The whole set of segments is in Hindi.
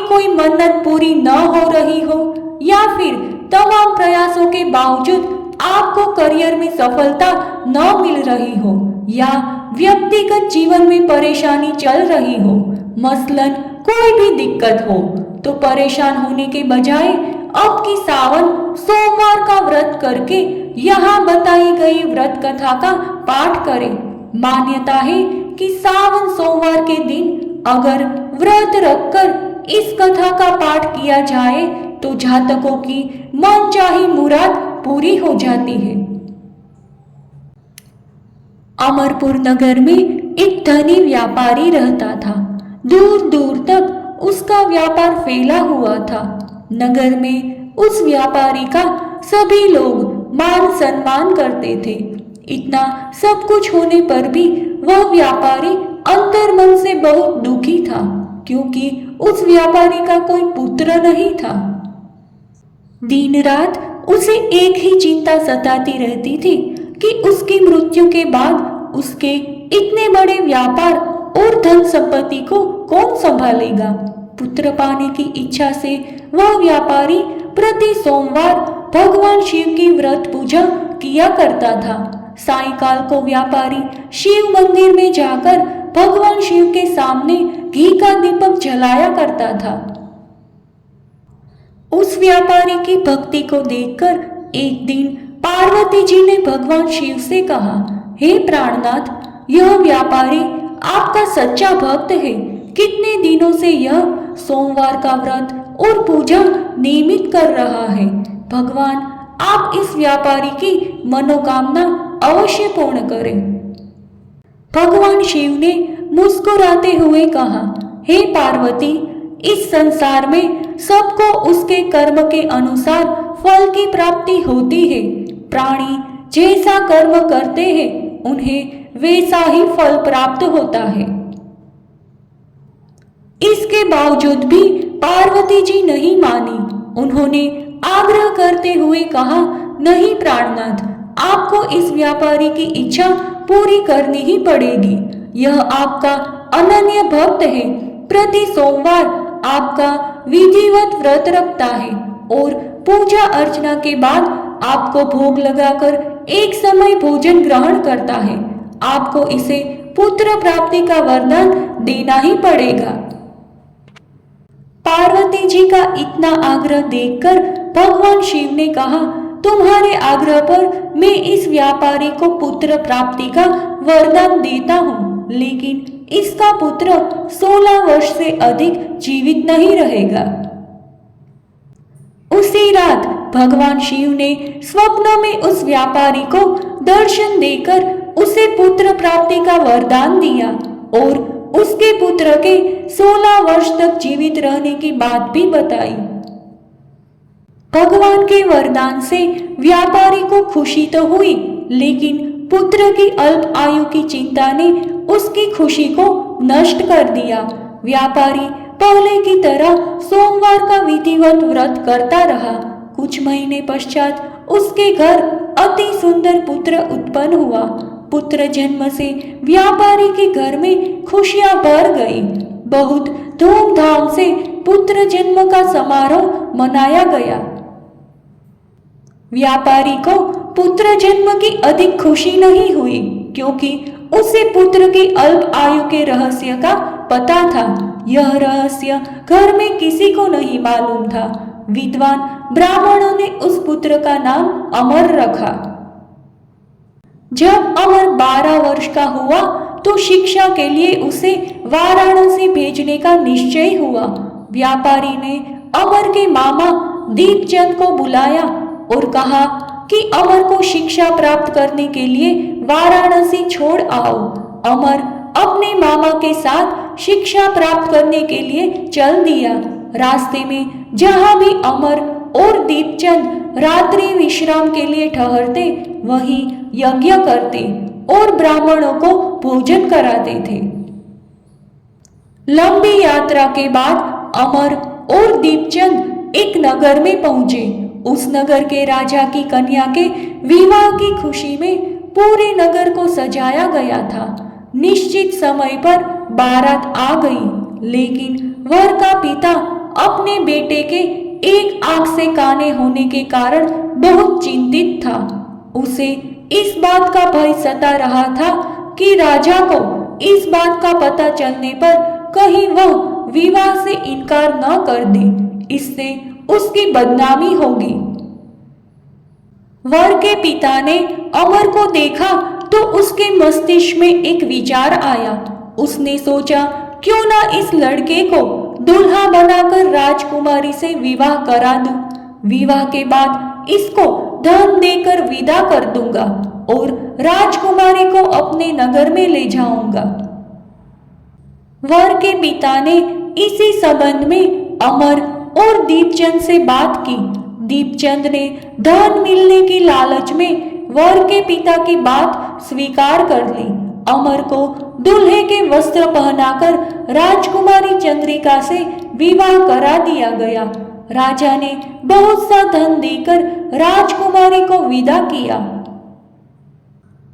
कोई मन्नत पूरी न हो रही हो, या फिर तमाम प्रयासों के बावजूद आपको करियर में सफलता न मिल रही हो, या व्यक्तिगत जीवन में परेशानी चल रही हो, मसलन कोई भी दिक्कत हो, तो परेशान होने के बजाय अब की सावन सोमवार का व्रत करके यहाँ बताई गई व्रत कथा का पाठ करें। मान्यता है कि सावन सोमवार के दिन अगर व्रत रखकर इस कथा का पाठ किया जाए तो जातकों की मनचाही मुराद पूरी हो जाती है। अमरपुर नगर में एक धनी व्यापारी रहता था। दूर दूर तक उसका व्यापार फैला हुआ था। नगर में उस व्यापारी का सभी लोग मान सम्मान करते थे। इतना सब कुछ होने पर भी वह व्यापारी अंतर्मन से बहुत दुखी था, क्योंकि उस व्यापारी का कोई पुत्र नहीं था। दिन रात उसे एक ही चिंता सताती रहती थी कि उसकी मृत्यु के बाद उसके इतने बड़े व्यापार और धन संपत्ति को कौन संभालेगा। पुत्र पाने की इच्छा से वह व्यापारी प्रति सोमवार भगवान शिव की व्रत पूजा किया करता था। सायंकाल को व्यापारी शिव मंदिर में जाकर भगवान शिव के सामने घी का दीपक जलाया करता था। उस व्यापारी की भक्ति को देखकर एक दिन पार्वती जी ने भगवान शिव से कहा, हे प्राणनाथ, यह व्यापारी आपका सच्चा भक्त है। कितने दिनों से यह सोमवार का व्रत और पूजा नियमित कर रहा है। भगवान आप इस व्यापारी की मनोकामना अवश्य पूर्ण करें। भगवान शिव ने मुस्कुराते हुए कहा, हे पार्वती, इस संसार में सबको उसके कर्म के अनुसार फल की प्राप्ति होती है। प्राणी जैसा कर्म करते हैं उन्हें वैसा ही फल प्राप्त होता है। इसके बावजूद भी पार्वती जी नहीं मानी। उन्होंने आग्रह करते हुए कहा, नहीं प्राणनाथ, आपको इस व्यापारी की इच्छा पूरी करनी ही पड़ेगी। यह आपका अनन्य भक्त है। प्रति सोमवार आपका विधिवत व्रत रखता है और पूजा अर्चना के बाद आपको भोग लगाकर एक समय भोजन ग्रहण करता है। आपको इसे पुत्र प्राप्ति का वरदान देना ही पड़ेगा। पार्वती जी का इतना आग्रह देखकर भगवान शिव ने कहा, तुम्हारे आग्रह पर मैं इस व्यापारी को पुत्र प्राप्ति का वरदान देता हूँ, लेकिन इसका पुत्र 16 वर्ष से अधिक जीवित नहीं रहेगा। उसी रात भगवान शिव ने स्वप्न में उस व्यापारी को दर्शन देकर उसे पुत्र प्राप्ति का वरदान दिया और उसके पुत्र के 16 वर्ष तक जीवित रहने की बात भी बताई। भगवान के वरदान से व्यापारी को खुशी तो हुई, लेकिन पुत्र की अल्प आयु की चिंता ने उसकी खुशी को नष्ट कर दिया। व्यापारी पहले की तरह सोमवार का विधिवत व्रत करता रहा। कुछ महीने पश्चात उसके घर अति सुंदर पुत्र उत्पन्न हुआ। पुत्र जन्म से व्यापारी के घर में खुशियां भर गई। बहुत धूमधाम से पुत्र जन्म का समारोह मनाया गया। व्यापारी को पुत्र जन्म की अधिक खुशी नहीं हुई, क्योंकि उसे पुत्र की अल्प आयु के रहस्य का पता था। यह रहस्य घर में किसी को नहीं मालूम था। विद्वान ब्राह्मणों ने उस पुत्र का नाम अमर रखा। जब अमर 12 वर्ष का हुआ तो शिक्षा के लिए उसे वाराणसी भेजने का निश्चय हुआ। व्यापारी ने अमर के मामा दीपचंद को बुलाया और कहा कि अमर को शिक्षा प्राप्त करने के लिए वाराणसी छोड़ आओ। अमर अपने मामा के साथ शिक्षा प्राप्त करने के लिए चल दिया। रास्ते में जहां भी अमर और दीपचंद रात्रि विश्राम के लिए ठहरते, वहीं यज्ञ करते और ब्राह्मणों को भोजन कराते थे। लंबी यात्रा के बाद अमर और दीपचंद एक नगर में पहुंचे। उस नगर के राजा की कन्या के विवाह की खुशी में पूरे नगर को सजाया गया था। निश्चित समय पर बारात आ गई, लेकिन वर का पिता अपने बेटे के एक आंख से काने होने के कारण बहुत चिंतित था। उसे इस बात का भय सता रहा था कि राजा को इस बात का पता चलने पर कहीं वह विवाह से इनकार न कर दे, इससे उसकी बदनामी होगी। वर के पिता ने अमर को देखा तो उसके मस्तिष्क में एक विचार आया। उसने सोचा, क्यों ना इस लड़के को दूल्हा बनाकर राजकुमारी से विवाह करा दूं। विवाह के बाद इसको धन देकर विदा कर दूंगा और राजकुमारी को अपने नगर में ले जाऊंगा। वर के पिता ने इसी संबंध में अमर और दीपचंद से बात की। दीपचंद ने धन मिलने की लालच में वर के पिता की बात स्वीकार कर ली। अमर को दूल्हे के वस्त्र पहनाकर राजकुमारी चंद्रिका से विवाह करा दिया गया। राजा ने बहुत सा धन देकर राजकुमारी को विदा किया।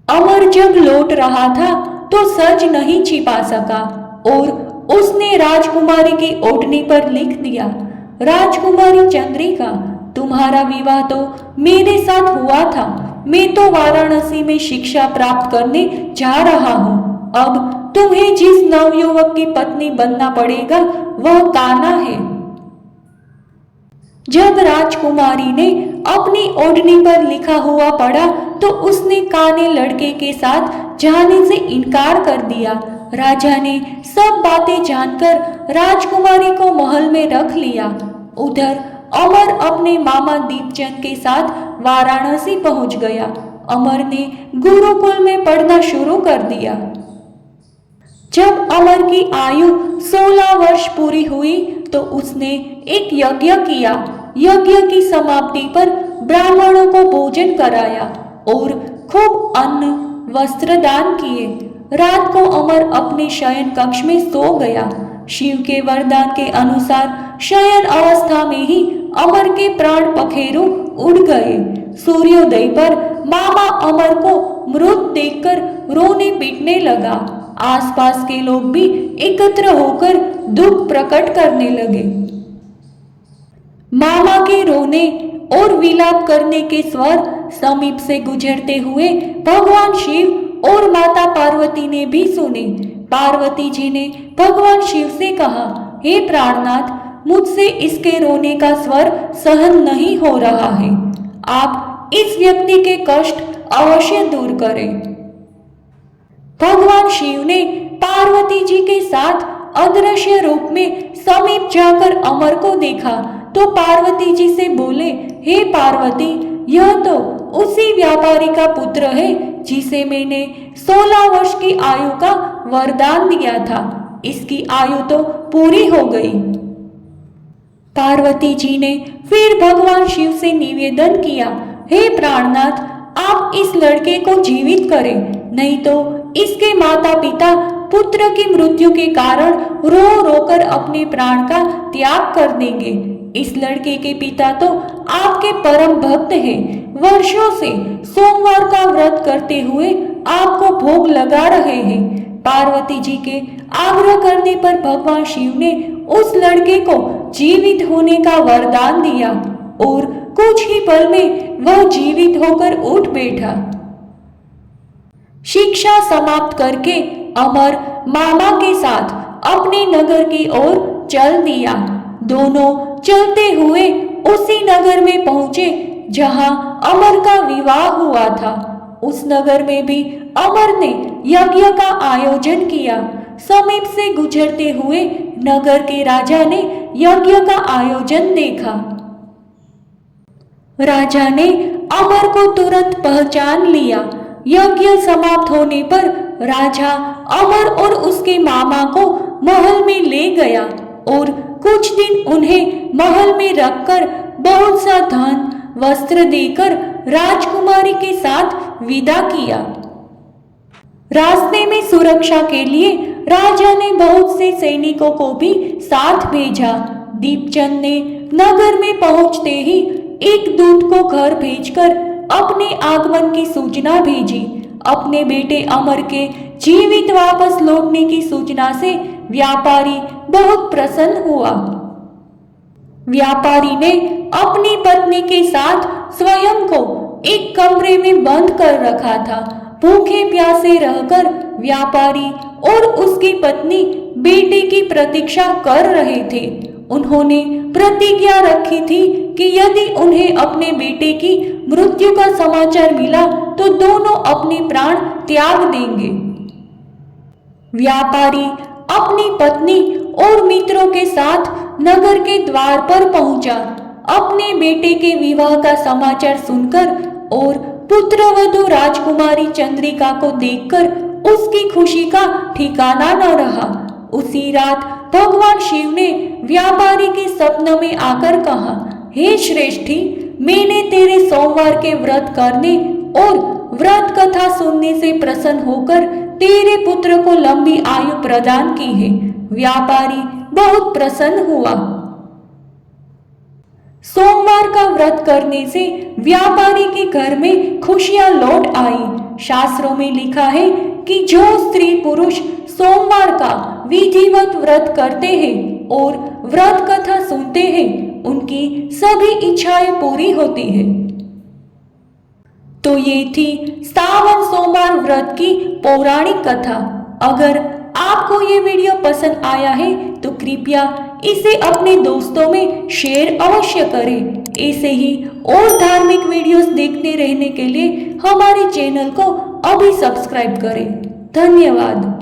अमर जब लौट रहा था तो सच नहीं छिपा सका और उसने राजकुमारी की ओढ़नी पर लिख दिया, राजकुमारी चंद्रिका, तुम्हारा विवाह तो मेरे साथ हुआ था। मैं तो वाराणसी में शिक्षा प्राप्त करने जा रहा हूँ। अब तुम्हें जिस नवयुवक की पत्नी बनना पड़ेगा वह कान्हा है। जब राजकुमारी ने अपनी ओढ़नी पर लिखा हुआ पढ़ा तो उसने काने लड़के के साथ जाने से इनकार कर दिया। राजा ने सब बातें जानकर राजकुमारी को महल में रख लिया। उधर अमर अपने मामा दीपचंद के साथ वाराणसी पहुंच गया। अमर ने गुरुकुल में पढ़ना शुरू कर दिया। जब अमर की आयु 16 वर्ष पूरी हुई तो उसने एक यज्ञ किया। यज्ञ की समाप्ति पर ब्राह्मणों को भोजन कराया और खूब अन्न वस्त्र दान किए। रात को अमर अपने शयन कक्ष में सो गया। शिव के वरदान के अनुसार शयन अवस्था में ही अमर के प्राण पखेरु उड़ गए। सूर्योदय पर मामा अमर को मृत देखकर रोने पीटने लगा। आसपास के लोग भी एकत्र होकर दुख प्रकट करने लगे। मामा के रोने और विलाप करने के स्वर समीप से गुजरते हुए भगवान शिव और माता पार्वती ने भी सुने। पार्वती जी ने भगवान शिव से कहा, हे प्राणनाथ, मुझसे इसके रोने का स्वर सहन नहीं हो रहा है। आप इस व्यक्ति के कष्ट अवश्य दूर करें। भगवान शिव ने पार्वती जी के साथ अदृश्य रूप में समीप जाकर अमर को देखा तो पार्वती जी से बोले, हे पार्वती, यह तो उसी व्यापारी का पुत्र है जिसे मैंने 16 वर्ष की आयु का वरदान दिया था। इसकी आयु तो पूरी हो गई। पार्वती जी ने फिर भगवान शिव से निवेदन किया, हे प्राणनाथ, आप इस लड़के को जीवित करें, नहीं तो इसके माता पिता पुत्र की मृत्यु के कारण रो रोकर अपने प्राण का त्याग कर देंगे। इस लड़के के पिता तो आपके परम भक्त हैं। वर्षों से सोमवार का व्रत करते हुए आपको भोग लगा रहे हैं। पार्वती जी के आग्रह करने पर भगवान शिव ने उस लड़के को जीवित होने का वरदान दिया और कुछ ही पल में वह जीवित होकर उठ बैठा। शिक्षा समाप्त करके अमर मामा के साथ अपने नगर की ओर चल दिया। दोनों चलते हुए उसी नगर में पहुंचे जहां अमर का विवाह हुआ था। उस नगर में भी अमर ने यज्ञ का आयोजन किया। समीप से गुजरते हुए नगर के राजा ने यज्ञ का आयोजन देखा। राजा ने अमर को तुरंत पहचान लिया। यज्ञ समाप्त होने पर राजा अमर और उसके मामा को महल में ले गया और कुछ दिन उन्हें महल में रखकर बहुत सा धन वस्त्र देकर राजकुमारी के साथ विदा किया। रास्ते में सुरक्षा के लिए राजा ने बहुत से सैनिकों को भी साथ भेजा। दीपचंद ने नगर में पहुंचते ही एक दूत को घर भेजकर अपने आगमन की सूचना भेजी। अपने बेटे अमर के जीवित वापस लौटने की सूचना से व्यापारी बहुत प्रसन्न हुआ। व्यापारी ने अपनी पत्नी के साथ स्वयं को एक कमरे में बंद कर रखा था। भूखे प्यासे रहकर व्यापारी और उसकी पत्नी बेटे की प्रतीक्षा कर रहे थे। उन्होंने प्रतिज्ञा रखी थी कि यदि उन्हें अपने बेटे की मृत्यु का समाचार मिला तो दोनों अपने प्राण त्याग देंगे। व्यापारी अपनी पत्नी और मित्रों के साथ नगर के द्वार पर पहुंचा। अपने बेटे के विवाह का समाचार सुनकर और पुत्रवधू राजकुमारी चंद्रिका को देखकर उसकी खुशी का ठिकाना न रहा। उसी रात भगवान शिव ने व्यापारी के सपने में आकर कहा, हे श्रेष्ठी, मैंने तेरे सोमवार के व्रत करने और व्रत कथा सुनने से प्रसन्न होकर तेरे पुत्र को लंबी आयु प्रदान की है। व्यापारी बहुत प्रसन्न हुआ। सोमवार का व्रत करने से व्यापारी के घर में खुशियां लौट आई। शास्त्रों में लिखा है कि जो स्त्री पुरुष सोमवार का विधिवत व्रत करते हैं और व्रत कथा सुनते हैं, उनकी सभी इच्छाएं पूरी होती है। तो ये थी सावन सोमवार व्रत की पौराणिक कथा। अगर आपको ये वीडियो पसंद आया है तो कृपया इसे अपने दोस्तों में शेयर अवश्य करें। ऐसे ही और धार्मिक वीडियोस देखते रहने के लिए हमारे चैनल को अभी सब्सक्राइब करें। धन्यवाद।